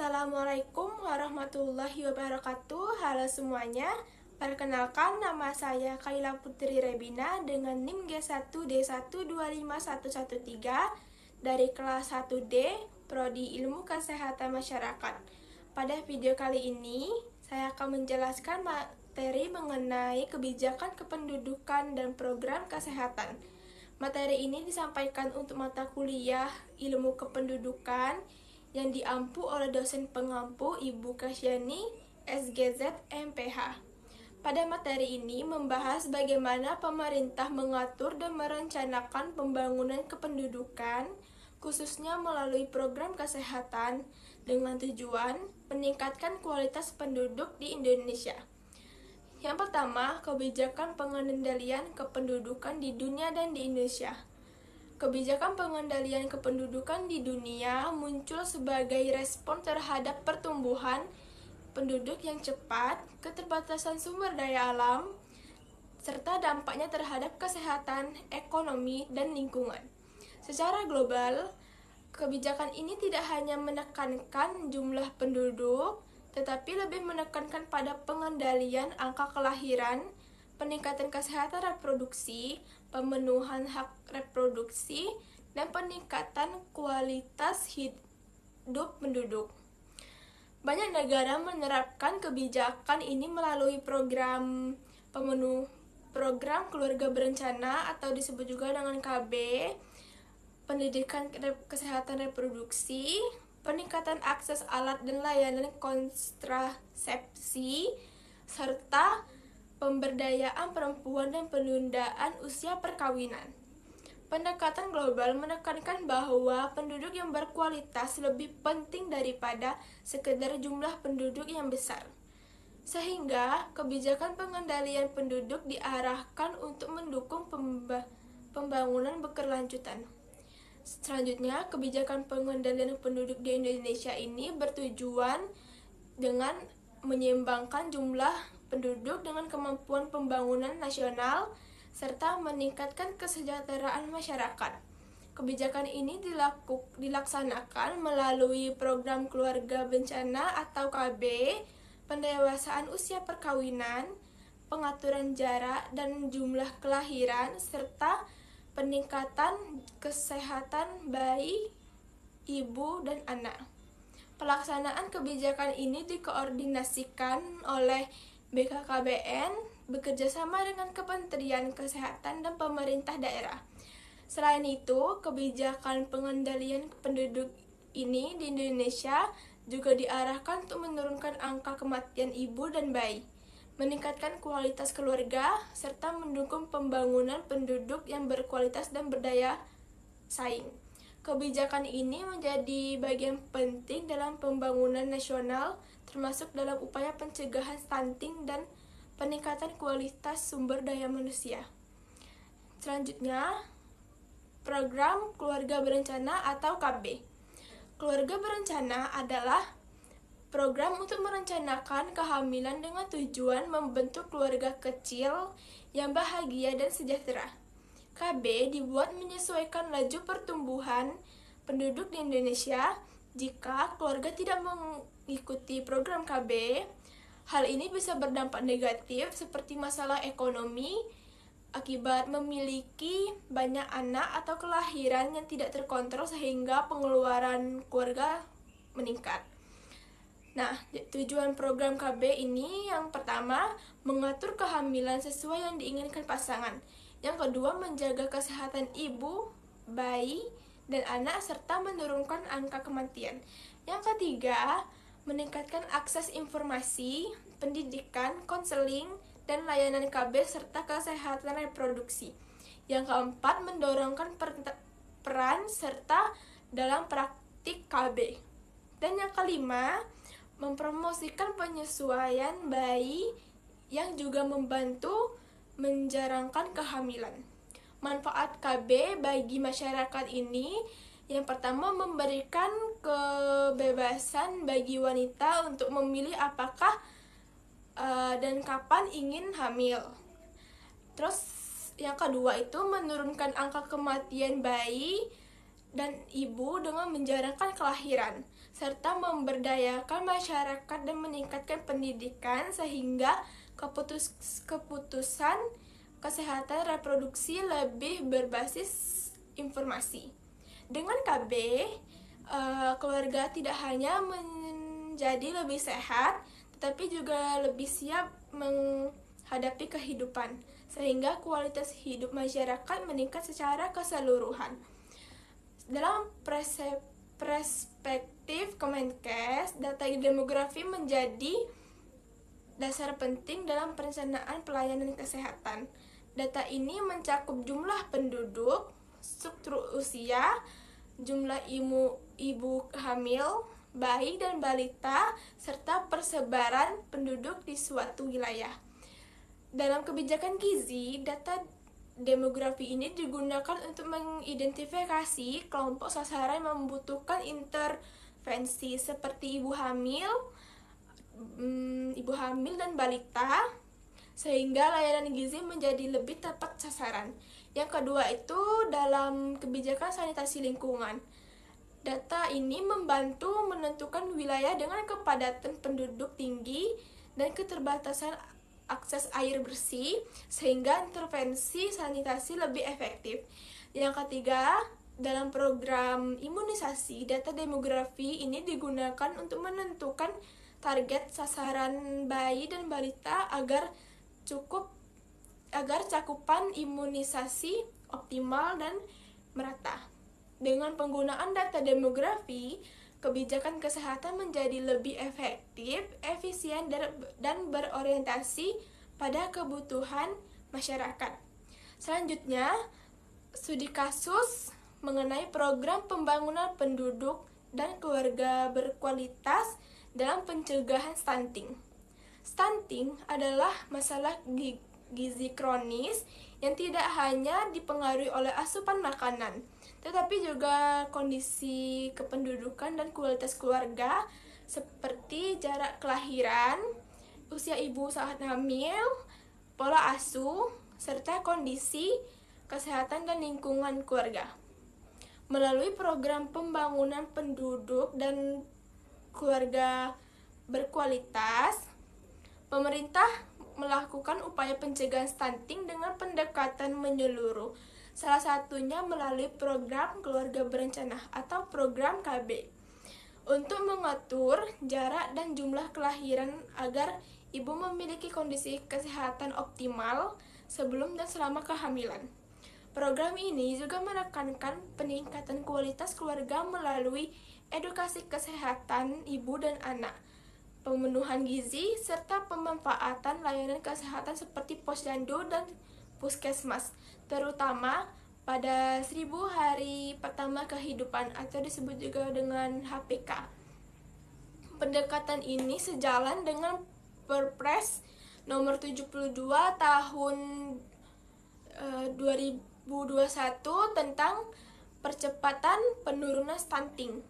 Assalamualaikum warahmatullahi wabarakatuh. Halo semuanya. Perkenalkan, nama saya Kaila Putri Rebina dengan NIM G1D1251113 dari kelas 1D Prodi Ilmu Kesehatan Masyarakat. Pada video kali ini, saya akan menjelaskan materi mengenai kebijakan kependudukan dan program kesehatan. Materi ini disampaikan untuk mata kuliah Ilmu Kependudukan yang diampu oleh dosen pengampu Ibu Kasyani, SGZ, MPH. Pada materi ini membahas bagaimana pemerintah mengatur dan merencanakan pembangunan kependudukan, khususnya melalui program kesehatan dengan tujuan meningkatkan kualitas penduduk di Indonesia. Yang pertama, kebijakan pengendalian kependudukan di dunia dan di Indonesia. Kebijakan pengendalian kependudukan di dunia muncul sebagai respon terhadap pertumbuhan penduduk yang cepat, keterbatasan sumber daya alam, serta dampaknya terhadap kesehatan, ekonomi, dan lingkungan. Secara global, kebijakan ini tidak hanya menekankan jumlah penduduk, tetapi lebih menekankan pada pengendalian angka kelahiran, peningkatan kesehatan reproduksi, pemenuhan hak reproduksi, dan peningkatan kualitas hidup penduduk. Banyak negara menerapkan kebijakan ini melalui program keluarga berencana atau disebut juga dengan KB, pendidikan kesehatan reproduksi, peningkatan akses alat dan layanan kontrasepsi, serta pemberdayaan perempuan dan penundaan usia perkawinan. Pendekatan global menekankan bahwa penduduk yang berkualitas lebih penting daripada sekedar jumlah penduduk yang besar. Sehingga kebijakan pengendalian penduduk diarahkan untuk mendukung pembangunan berkelanjutan. Selanjutnya, kebijakan pengendalian penduduk di Indonesia ini bertujuan dengan menyeimbangkan jumlah penduduk dengan kemampuan pembangunan nasional serta meningkatkan kesejahteraan masyarakat. Kebijakan ini dilaksanakan melalui program keluarga berencana atau KB, pendewasaan usia perkawinan, pengaturan jarak dan jumlah kelahiran, serta peningkatan kesehatan bayi, ibu, dan anak. Pelaksanaan kebijakan ini dikoordinasikan oleh BKKBN bekerjasama dengan Kementerian Kesehatan dan pemerintah daerah. Selain itu, kebijakan pengendalian penduduk ini di Indonesia juga diarahkan untuk menurunkan angka kematian ibu dan bayi, meningkatkan kualitas keluarga, serta mendukung pembangunan penduduk yang berkualitas dan berdaya saing. Kebijakan ini menjadi bagian penting dalam pembangunan nasional, termasuk dalam upaya pencegahan stunting dan peningkatan kualitas sumber daya manusia. Selanjutnya, program keluarga berencana atau KB. Keluarga berencana adalah program untuk merencanakan kehamilan dengan tujuan membentuk keluarga kecil yang bahagia dan sejahtera. KB dibuat menyesuaikan laju pertumbuhan penduduk di Indonesia. Jika keluarga tidak mengikuti program KB, hal ini bisa berdampak negatif seperti masalah ekonomi akibat memiliki banyak anak atau kelahiran yang tidak terkontrol sehingga pengeluaran keluarga meningkat. Nah, tujuan program KB ini yang pertama, mengatur kehamilan sesuai yang diinginkan pasangan. Yang kedua, menjaga kesehatan ibu, bayi, dan anak serta menurunkan angka kematian. Yang ketiga, meningkatkan akses informasi, pendidikan, konseling, dan layanan KB serta kesehatan reproduksi. Yang keempat, mendorongkan peran serta dalam praktik KB. Dan yang kelima, mempromosikan penyesuaian bayi yang juga membantu menjarangkan kehamilan. Manfaat KB bagi masyarakat ini yang pertama, memberikan kebebasan bagi wanita untuk memilih apakah dan kapan ingin hamil. Terus yang kedua itu menurunkan angka kematian bayi dan ibu dengan menjarangkan kelahiran. serta memberdayakan masyarakat dan meningkatkan pendidikan sehingga keputusan kesehatan reproduksi lebih berbasis informasi. Dengan KB, keluarga tidak hanya menjadi lebih sehat, tetapi juga lebih siap menghadapi kehidupan, sehingga kualitas hidup masyarakat meningkat secara keseluruhan. Dalam perspektif Kemenkes, data demografi menjadi dasar penting dalam perencanaan pelayanan kesehatan. Data ini mencakup jumlah penduduk, struktur usia, jumlah ibu hamil, bayi dan balita, serta persebaran penduduk di suatu wilayah. Dalam kebijakan gizi, data demografi ini digunakan untuk mengidentifikasi kelompok sasaran yang membutuhkan intervensi seperti ibu hamil dan balita, sehingga layanan gizi menjadi lebih tepat sasaran. Yang kedua itu dalam kebijakan sanitasi lingkungan. Data ini membantu menentukan wilayah dengan kepadatan penduduk tinggi dan keterbatasan akses air bersih, sehingga intervensi sanitasi lebih efektif. Yang ketiga, dalam program imunisasi, data demografi ini digunakan untuk menentukan target sasaran bayi dan balita agar cakupan imunisasi optimal dan merata. Dengan penggunaan data demografi, kebijakan kesehatan menjadi lebih efektif, efisien, dan berorientasi pada kebutuhan masyarakat. Selanjutnya, studi kasus mengenai program pembangunan penduduk dan keluarga berkualitas dalam pencegahan stunting. Stunting adalah masalah gizi kronis yang tidak hanya dipengaruhi oleh asupan makanan, tetapi juga kondisi kependudukan dan kualitas keluarga seperti jarak kelahiran, usia ibu saat hamil, pola asuh, serta kondisi kesehatan dan lingkungan keluarga. Melalui program pembangunan penduduk dan keluarga berkualitas, pemerintah melakukan upaya pencegahan stunting dengan pendekatan menyeluruh, salah satunya melalui program keluarga berencana atau program KB, untuk mengatur jarak dan jumlah kelahiran agar ibu memiliki kondisi kesehatan optimal sebelum dan selama kehamilan. Program ini juga menekankan peningkatan kualitas keluarga melalui edukasi kesehatan ibu dan anak, pemenuhan gizi, serta pemanfaatan layanan kesehatan seperti posyandu dan puskesmas, terutama pada 1000 hari pertama kehidupan atau disebut juga dengan HPK. Pendekatan ini sejalan dengan Perpres nomor 72 tahun 2021 tentang percepatan penurunan stunting,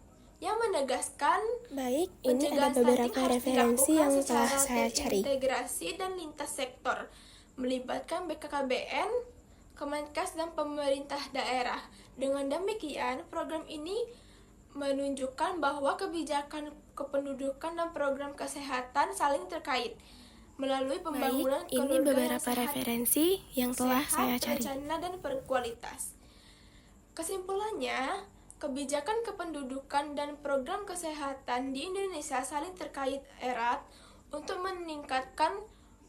yang menegaskan Baik, ini ada beberapa referensi yang telah saya cari. Integrasi dan lintas sektor, melibatkan BKKBN, Kemenkes, dan pemerintah daerah. Dengan demikian, program ini menunjukkan bahwa kebijakan kependudukan dan program kesehatan saling terkait melalui pembangunan keluarga ini beberapa referensi yang telah saya cari. Berencana dan berkualitas. Kesimpulannya, kebijakan kependudukan dan program kesehatan di Indonesia saling terkait erat untuk meningkatkan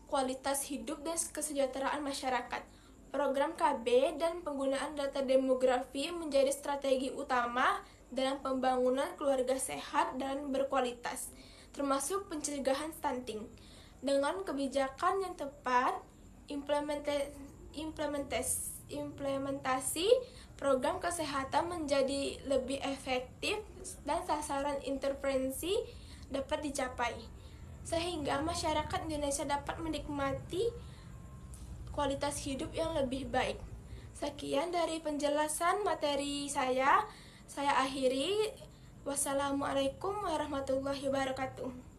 kualitas hidup dan kesejahteraan masyarakat. Program KB dan penggunaan data demografi menjadi strategi utama dalam pembangunan keluarga sehat dan berkualitas, termasuk pencegahan stunting. Dengan kebijakan yang tepat, implementasi program kesehatan menjadi lebih efektif dan sasaran intervensi dapat dicapai, sehingga masyarakat Indonesia dapat menikmati kualitas hidup yang lebih baik. Sekian dari penjelasan materi saya akhiri. Wassalamualaikum warahmatullahi wabarakatuh.